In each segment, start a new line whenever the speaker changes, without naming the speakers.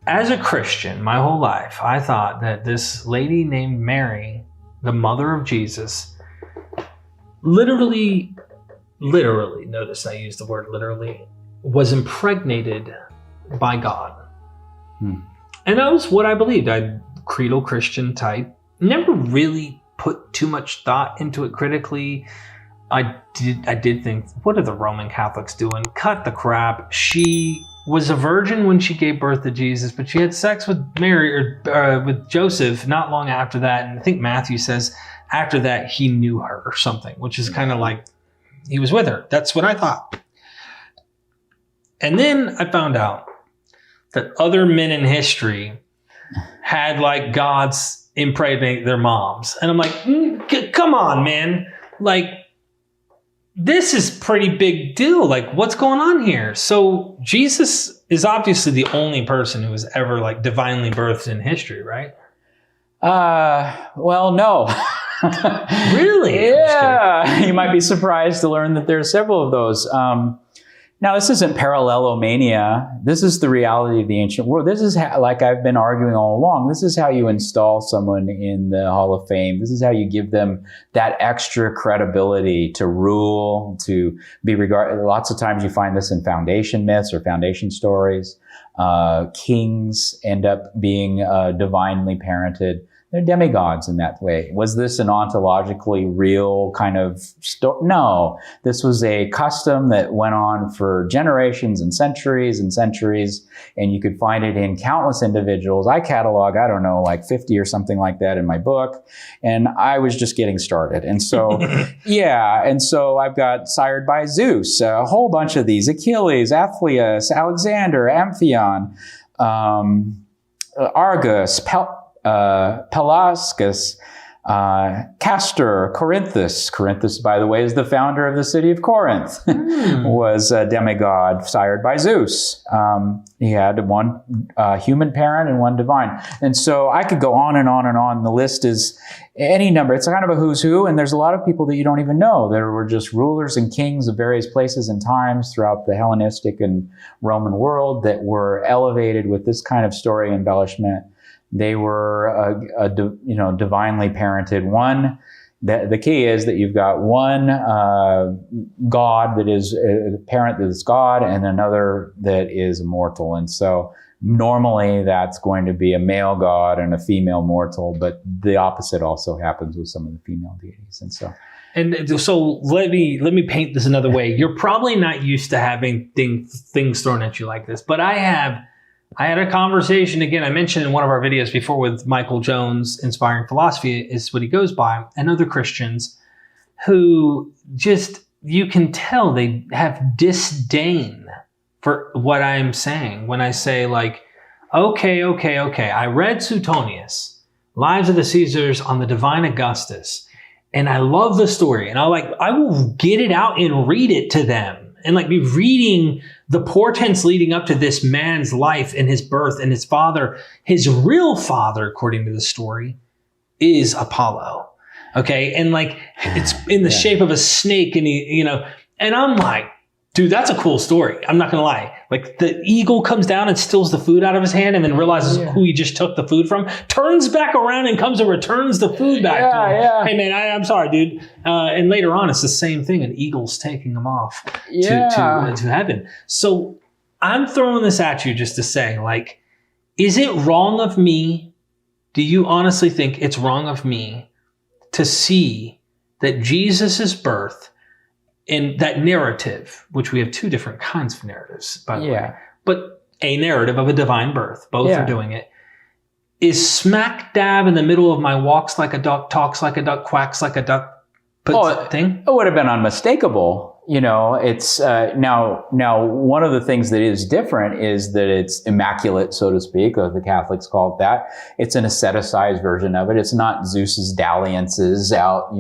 As a Christian, my whole life, I thought that this lady named Mary, the mother of Jesus, literally, notice I use the word literally, was impregnated by God. And that was what I believed. I creedal Christian type. Never really put too much thought into it critically. I did think, what are the Roman Catholics doing? Cut the crap. She was a virgin when she gave birth to Jesus, but she had sex with Mary or with Joseph not long after that. And I think Matthew says after that he knew her or something, which is kind of like he was with her. That's what I thought. And then I found out that other men in history had like gods impregnate their moms. And I'm like, come on, man. Like, this is pretty big deal. Like, what's going on here? So Jesus is obviously the only person who was ever like divinely birthed in history, right?
Well, no.
Really?
Yeah. You might be surprised to learn that there are several of those. Now, this isn't parallelomania. This is the reality of the ancient world. This is how, like I've been arguing all along, this is how you install someone in the Hall of Fame. This is how you give them that extra credibility to rule, to be regarded. Lots of times you find this in foundation myths or foundation stories. Kings end up being divinely parented. They're demigods in that way. Was this an ontologically real kind of story? No. This was a custom that went on for generations and centuries, and you could find it in countless individuals. I catalog, I don't know, like 50 or something like that in my book, and I was just getting started. And so, yeah, and so I've got sired by Zeus, a whole bunch of these, Achilles, Athleus, Alexander, Amphion, Argus, Pelasgus, Castor, Corinthus. Corinthus, by the way, is the founder of the city of Corinth, was a demigod sired by Zeus. He had one human parent and one divine. And so I could go on and on and on. The list is any number. It's kind of a who's who, and there's a lot of people that you don't even know. There were just rulers and kings of various places and times throughout the Hellenistic and Roman world that were elevated with this kind of story embellishment. They were, divinely parented. One, the key is that you've got one God that is a parent that is God, and another that is immortal. And so normally that's going to be a male God and a female mortal, but the opposite also happens with some of the female deities. And so.
And so let me paint this another way. You're probably not used to having things thrown at you like this, but I had a conversation, again, I mentioned in one of our videos before with Michael Jones, Inspiring Philosophy is what he goes by, and other Christians who just, you can tell they have disdain for what I'm saying when I say like, okay, I read Suetonius, Lives of the Caesars on the Divine Augustus, and I love the story, and I will get it out and read it to them. And like be reading the portents leading up to this man's life and his birth and his father, his real father, according to the story, is Apollo. Okay. And like, it's in the shape of a snake and and I'm like, dude, that's a cool story. I'm not going to lie. Like the eagle comes down and steals the food out of his hand and then realizes who he just took the food from, turns back around and comes and returns the food back to him. Yeah. Hey man, I'm sorry, dude. And later on, it's the same thing. An eagle's taking him off to heaven. So I'm throwing this at you just to say, like, is it wrong of me? Do you honestly think it's wrong of me to see that Jesus's birth in that narrative, which we have two different kinds of narratives, by the way, but a narrative of a divine birth, both are doing it, is smack dab in the middle of my walks like a duck, talks like a duck, quacks like a duck thing?
It would have been unmistakable. It's now one of the things that is different is that it's immaculate, so to speak, or the Catholics call it that. It's an asceticized version of it. It's not Zeus's dalliances out,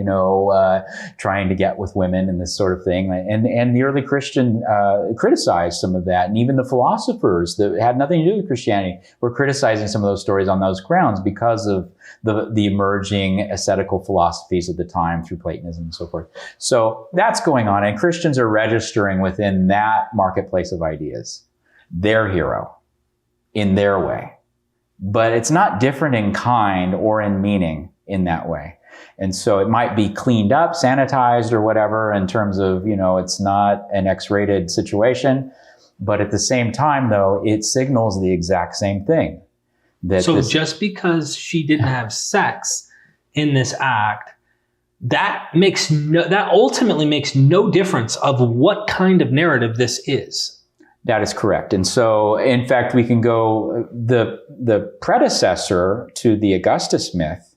trying to get with women and this sort of thing. And the early Christian criticized some of that. And even the philosophers that had nothing to do with Christianity were criticizing some of those stories on those grounds because of the emerging ascetical philosophies of the time through Platonism and so forth. So that's going on, and Christians are registering within that marketplace of ideas their hero. in their way. But it's not different in kind or in meaning in that way. And so it might be cleaned up, sanitized or whatever in terms of, it's not an X-rated situation. But at the same time, though, it signals the exact same thing. So
just because she didn't have sex in this act, that ultimately makes no difference of what kind of narrative this is.
That is correct. And so, in fact, we can go the predecessor to the Augustus myth.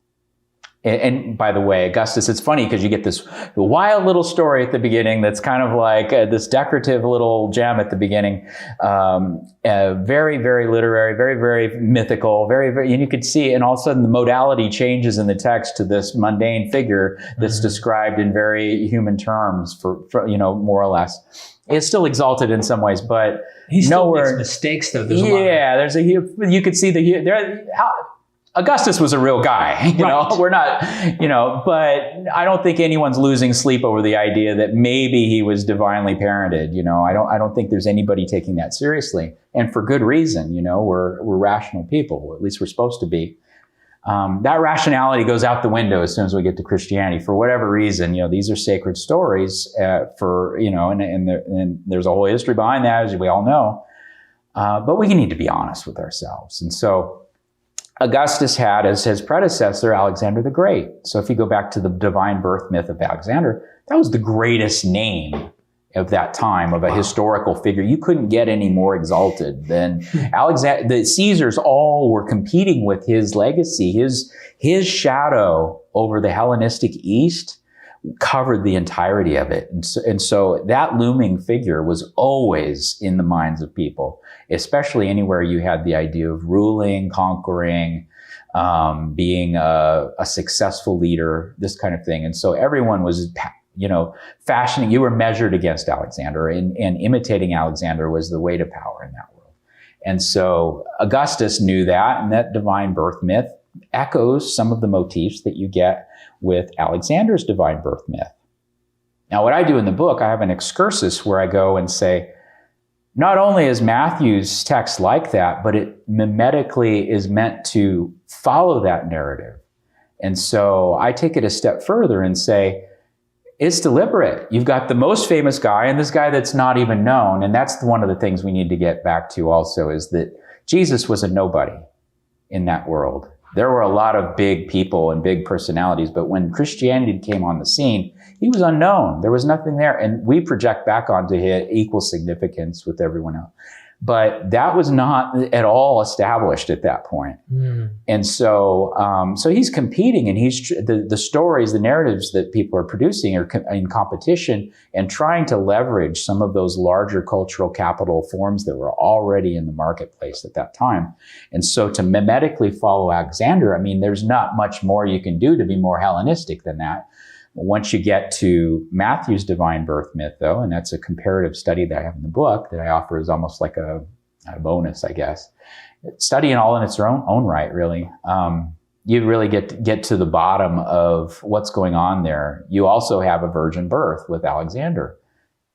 And by the way, Augustus, it's funny because you get this wild little story at the beginning that's kind of like this decorative little gem at the beginning. Very, very literary, very, very mythical, very, very, and you could see, and all of a sudden the modality changes in the text to this mundane figure that's described in very human terms for more or less. It's still exalted in some ways, but
he still makes mistakes though.
You could see Augustus was a real guy, we're not, but I don't think anyone's losing sleep over the idea that maybe he was divinely parented. I don't think there's anybody taking that seriously, and for good reason. We're rational people, or at least we're supposed to be. That rationality goes out the window as soon as we get to Christianity. For whatever reason, these are sacred stories and there's a whole history behind that, as we all know. But we need to be honest with ourselves. And so Augustus had as his predecessor Alexander the Great. So if you go back to the divine birth myth of Alexander, that was the greatest name of that time, of a historical figure. You couldn't get any more exalted than Alexander. The Caesars all were competing with his legacy. His shadow over the Hellenistic East covered the entirety of it. And so that looming figure was always in the minds of people, especially anywhere you had the idea of ruling, conquering, being a successful leader, this kind of thing. And so everyone was fashioning, you were measured against Alexander, and imitating Alexander was the way to power in that world. And so Augustus knew that, and that divine birth myth echoes some of the motifs that you get with Alexander's divine birth myth. Now, what I do in the book, I have an excursus where I go and say, not only is Matthew's text like that, but it mimetically is meant to follow that narrative. And so I take it a step further and say, it's deliberate. You've got the most famous guy and this guy that's not even known. And that's one of the things we need to get back to also, is that Jesus was a nobody in that world. There were a lot of big people and big personalities, but when Christianity came on the scene, he was unknown. There was nothing there. And we project back onto his equal significance with everyone else. But that was not at all established at that point. And so he's competing, and he's the stories, the narratives that people are producing are in competition and trying to leverage some of those larger cultural capital forms that were already in the marketplace at that time. And so to mimetically follow Alexander, there's not much more you can do to be more Hellenistic than that. Once you get to Matthew's divine birth myth, though, and that's a comparative study that I have in the book that I offer as almost like a bonus, I guess. Studying all in its own right, really. You really get to the bottom of what's going on there. You also have a virgin birth with Alexander.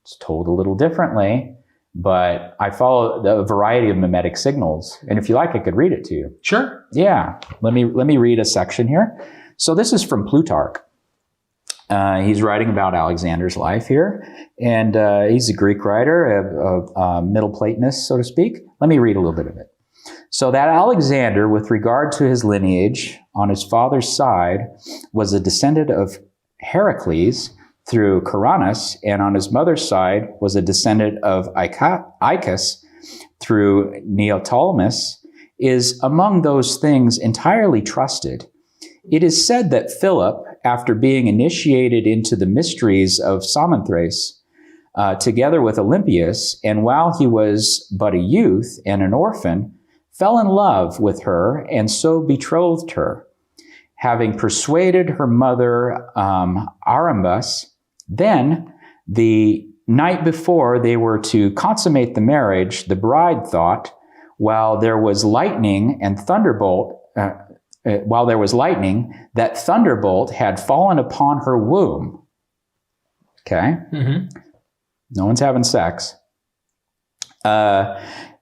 It's told a little differently, but I follow a variety of mimetic signals. And if you like, I could read it to you.
Sure.
Yeah. Let me read a section here. So this is from Plutarch. He's writing about Alexander's life here, and he's a Greek writer, a Middle Platonist, so to speak. Let me read a little bit of it. So that Alexander, with regard to his lineage, on his father's side, was a descendant of Heracles through Caranus, and on his mother's side was a descendant of Icus through Neoptolemus, is among those things entirely trusted. It is said that Philip, after being initiated into the mysteries of Samothrace, together with Olympias, and while he was but a youth and an orphan, fell in love with her and so betrothed her. Having persuaded her mother Arambus, then the night before they were to consummate the marriage, the bride thought, while there was lightning, that thunderbolt had fallen upon her womb. Okay? Mm-hmm. No one's having sex.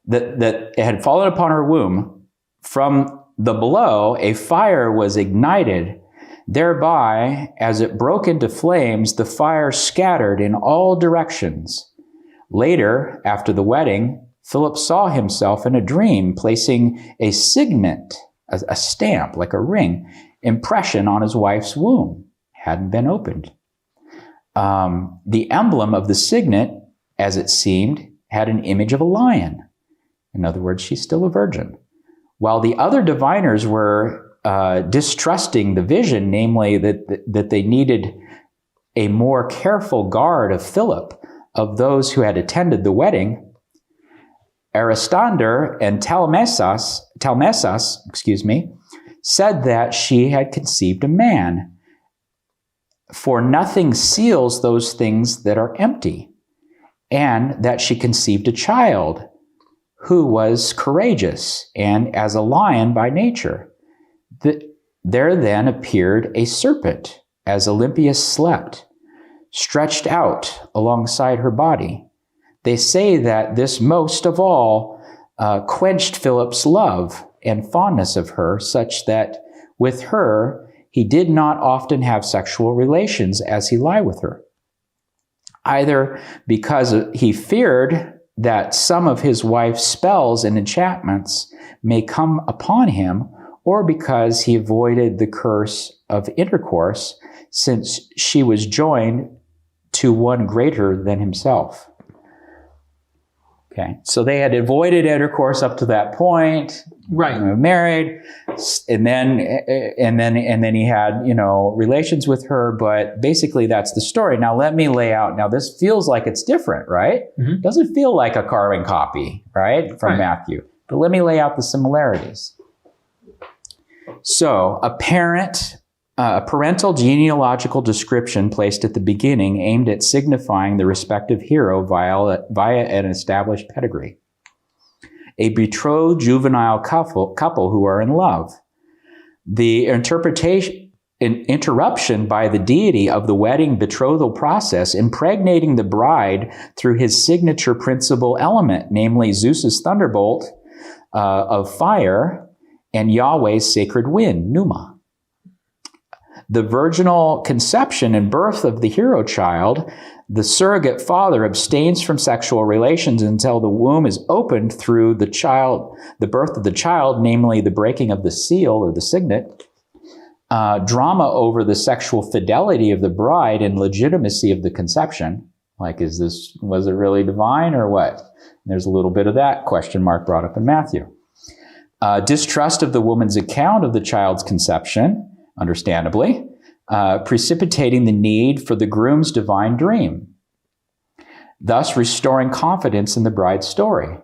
that it had fallen upon her womb. From the below, a fire was ignited. Thereby, as it broke into flames, the fire scattered in all directions. Later, after the wedding, Philip saw himself in a dream placing a signet, a stamp, like a ring, impression on his wife's womb. Hadn't been opened. The emblem of the signet, as it seemed, had an image of a lion. In other words, she's still a virgin. While the other diviners were distrusting the vision, namely that they needed a more careful guard of Philip, of those who had attended the wedding, Aristander and Talmesas, said that she had conceived a man. For nothing seals those things that are empty, and that she conceived a child who was courageous and as a lion by nature. There then appeared a serpent as Olympias slept, stretched out alongside her body. They say that this most of all quenched Philip's love and fondness of her, such that with her he did not often have sexual relations as he lay with her, either because he feared that some of his wife's spells and enchantments may come upon him, or because he avoided the curse of intercourse, since she was joined to one greater than himself. Okay, so they had avoided intercourse up to that point.
Right.
Married, and then he had, relations with her. But basically, that's the story. Now, let me lay out. Now, this feels like it's different, right? Mm-hmm. Doesn't feel like a carbon copy, right, from Matthew. But let me lay out the similarities. So, a parental genealogical description placed at the beginning aimed at signifying the respective hero via an established pedigree. A betrothed juvenile couple who are in love. The interruption by the deity of the wedding betrothal process, impregnating the bride through his signature principal element, namely Zeus's thunderbolt of fire and Yahweh's sacred wind, Pneuma. The virginal conception and birth of the hero child, the surrogate father abstains from sexual relations until the womb is opened through the birth of the child, namely the breaking of the seal or the signet. Drama over the sexual fidelity of the bride and legitimacy of the conception. Like, was it really divine or what? And there's a little bit of that question mark brought up in Matthew. Distrust of the woman's account of the child's conception, understandably, precipitating the need for the groom's divine dream, thus restoring confidence in the bride's story.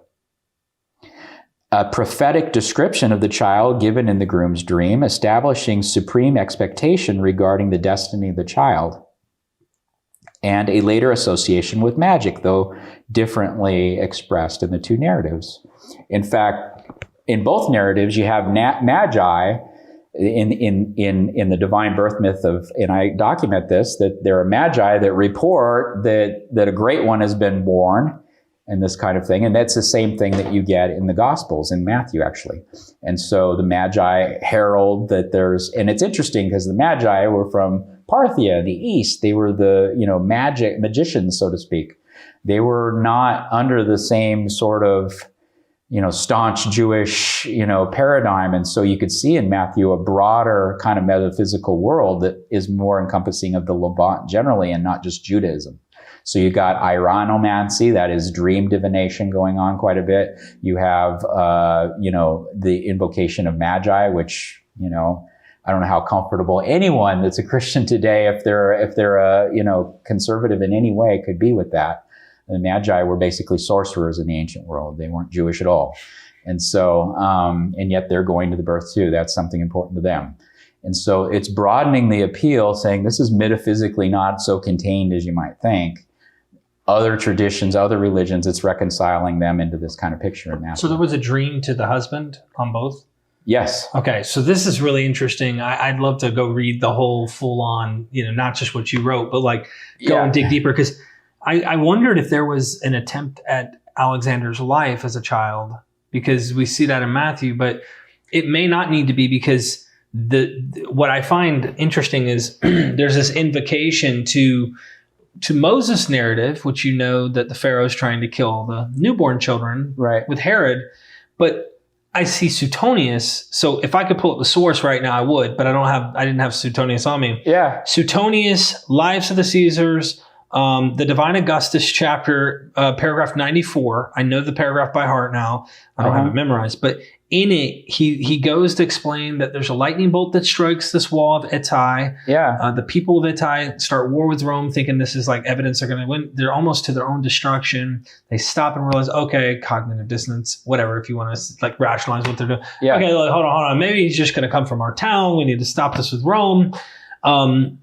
A prophetic description of the child given in the groom's dream, establishing supreme expectation regarding the destiny of the child, and a later association with magic, though differently expressed in the two narratives. In fact, in both narratives, you have Magi in the divine birth myth and I document this, that there are Magi that report that a great one has been born and this kind of thing. And that's the same thing that you get in the Gospels, in Matthew, actually. And so the Magi herald that and it's interesting because the Magi were from Parthia, the East. They were the, magicians, so to speak. They were not under the same sort of, staunch Jewish, paradigm. And so you could see in Matthew a broader kind of metaphysical world that is more encompassing of the Levant generally and not just Judaism. So you got Iranomancy, that is dream divination, going on quite a bit. You have, the invocation of Magi, which, I don't know how comfortable anyone that's a Christian today, if they're a, conservative in any way, could be with that. The Magi were basically sorcerers in the ancient world. They weren't Jewish at all. And so, and yet they're going to the birth too. That's something important to them. And so it's broadening the appeal, saying this is metaphysically not so contained as you might think. Other traditions, other religions, it's reconciling them into this kind of picture in Matthew.
So there was a dream to the husband on both?
Yes.
Okay, so this is really interesting. I'd love to go read the whole full-on, not just what you wrote, but go and dig deeper, because I wondered if there was an attempt at Alexander's life as a child, because we see that in Matthew, but it may not need to be, because what I find interesting is there's this invocation to Moses' narrative, which you know that the Pharaoh's trying to kill the newborn children with Herod, but I see Suetonius. So if I could pull up the source right now, I would, but I didn't have Suetonius on me.
Yeah.
Suetonius, Lives of the Caesars, the Divine Augustus chapter, paragraph 94. I know the paragraph by heart now. I don't have it memorized, but in it, he goes to explain that there's a lightning bolt that strikes this wall of Ætae.
Yeah.
The people of Ætae start war with Rome, thinking this is like evidence they're going to win. They're almost to their own destruction. They stop and realize, okay, cognitive dissonance, whatever, if you want to like rationalize what they're doing.
Yeah.
Okay, hold on. Maybe he's just going to come from our town. We need to stop this with Rome. And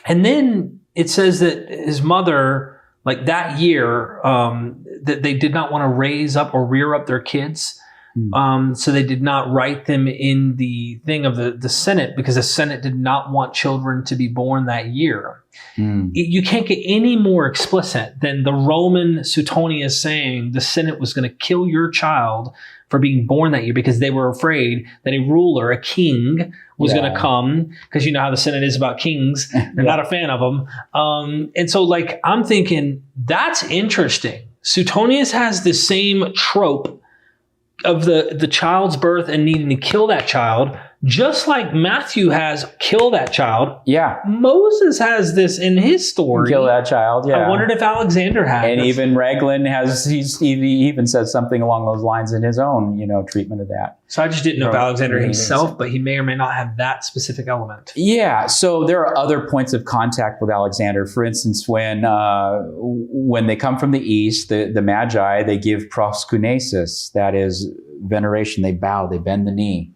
then it says that his mother, like that year, that they did not want to raise up or rear up their kids. So they did not write them in the thing of the Senate, because the Senate did not want children to be born that year. You can't get any more explicit than the Roman Suetonius saying the Senate was going to kill your child for being born that year, because they were afraid that a ruler, a king, was going to come, because you know how the Senate is about kings. They're not a fan of them. And so like, I'm thinking that's interesting. Suetonius has the same trope of the child's birth and needing to kill that child, just like Matthew has kill that child.
Yeah.
Moses has this in his story.
Kill that child, yeah.
I wondered if Alexander had.
And even Raglan he even says something along those lines in his own, treatment of that.
So I just didn't know if Alexander himself, but he may or may not have that specific element.
Yeah. So there are other points of contact with Alexander. For instance, when they come from the east, the Magi, they give proskunesis, that is veneration. They bow, they bend the knee.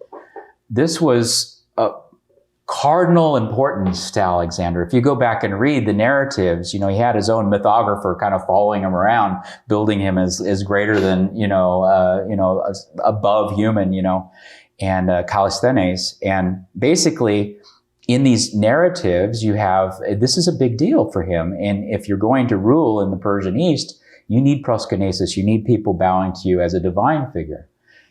This was a cardinal importance to Alexander. If you go back and read the narratives, he had his own mythographer kind of following him around, building him as greater than, above human, and Callisthenes. And basically, in these narratives, you have, this is a big deal for him. And if you're going to rule in the Persian East, you need proskunesis. You need people bowing to you as a divine figure.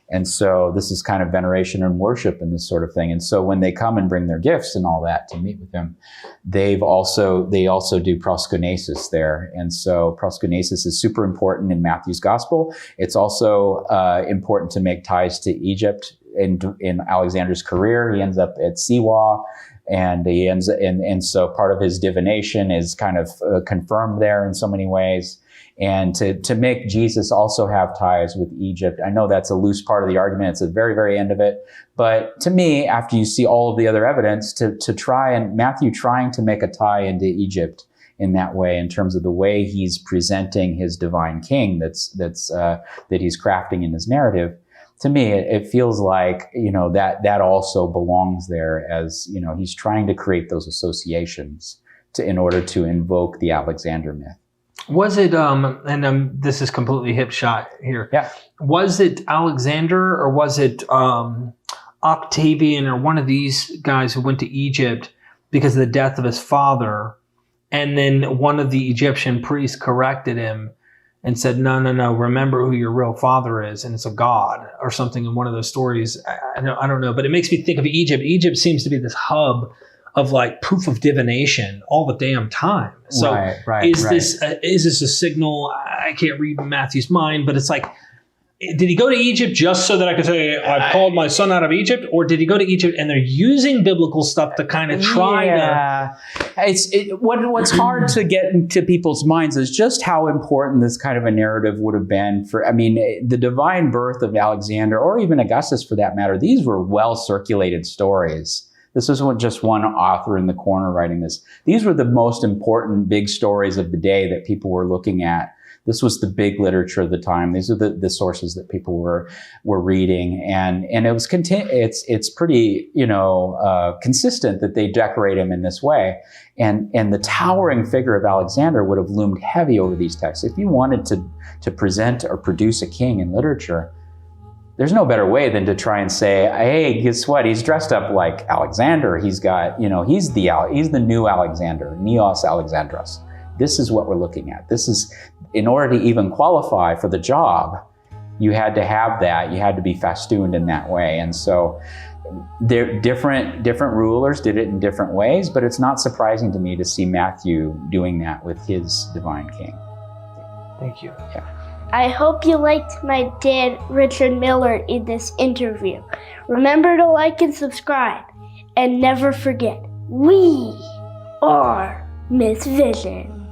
And so this is kind of veneration and worship and this sort of thing. And so when they come and bring their gifts and all that to meet with him, they also do proskunesis there. And so proskunesis is super important in Matthew's gospel. It's also important to make ties to Egypt in Alexander's career. He ends up at Siwa, and so part of his divination is kind of confirmed there in so many ways. And to make Jesus also have ties with Egypt. I know that's a loose part of the argument. It's at the very, very end of it. But to me, after you see all of the other evidence, to try and Matthew trying to make a tie into Egypt in that way, in terms of the way he's presenting his divine king that he's crafting in his narrative, to me, it feels like, that also belongs there, as, he's trying to create those associations in order to invoke the Alexander myth.
Was it, this is completely hip shot here.
Yeah.
Was it Alexander, or was it Octavian, or one of these guys who went to Egypt because of the death of his father? And then one of the Egyptian priests corrected him and said, no, remember who your real father is, and it's a god, or something in one of those stories. I don't know, but it makes me think of Egypt. Egypt seems to be this hub of like proof of divination all the damn time. So is this a signal? I can't read Matthew's mind, but it's like, did he go to Egypt just so that I could say, I've called my son out of Egypt? Or did he go to Egypt and they're using biblical stuff to kind of try to...
What's hard to get into people's minds is just how important this kind of a narrative would have been for, the divine birth of Alexander, or even Augustus for that matter. These were well-circulated stories. This wasn't just one author in the corner writing this. These were the most important big stories of the day that people were looking at. This was the big literature of the time. These are the sources that people were reading, and it was it's pretty consistent that they decorate him in this way, and the towering figure of Alexander would have loomed heavy over these texts. If you wanted to present or produce a king in literature, there's no better way than to try and say, hey, guess what? He's dressed up like Alexander. He's got, he's the new Alexander, Neos Alexandros. this is what we're looking at. This is, in order to even qualify for the job, you had to have that. You had to be festooned in that way. And so different rulers did it in different ways, but it's not surprising to me to see Matthew doing that with his divine king.
Thank you.
Yeah.
I hope you liked my dad, Richard Miller, in this interview. Remember to like and subscribe. And never forget, we are Miss Vision.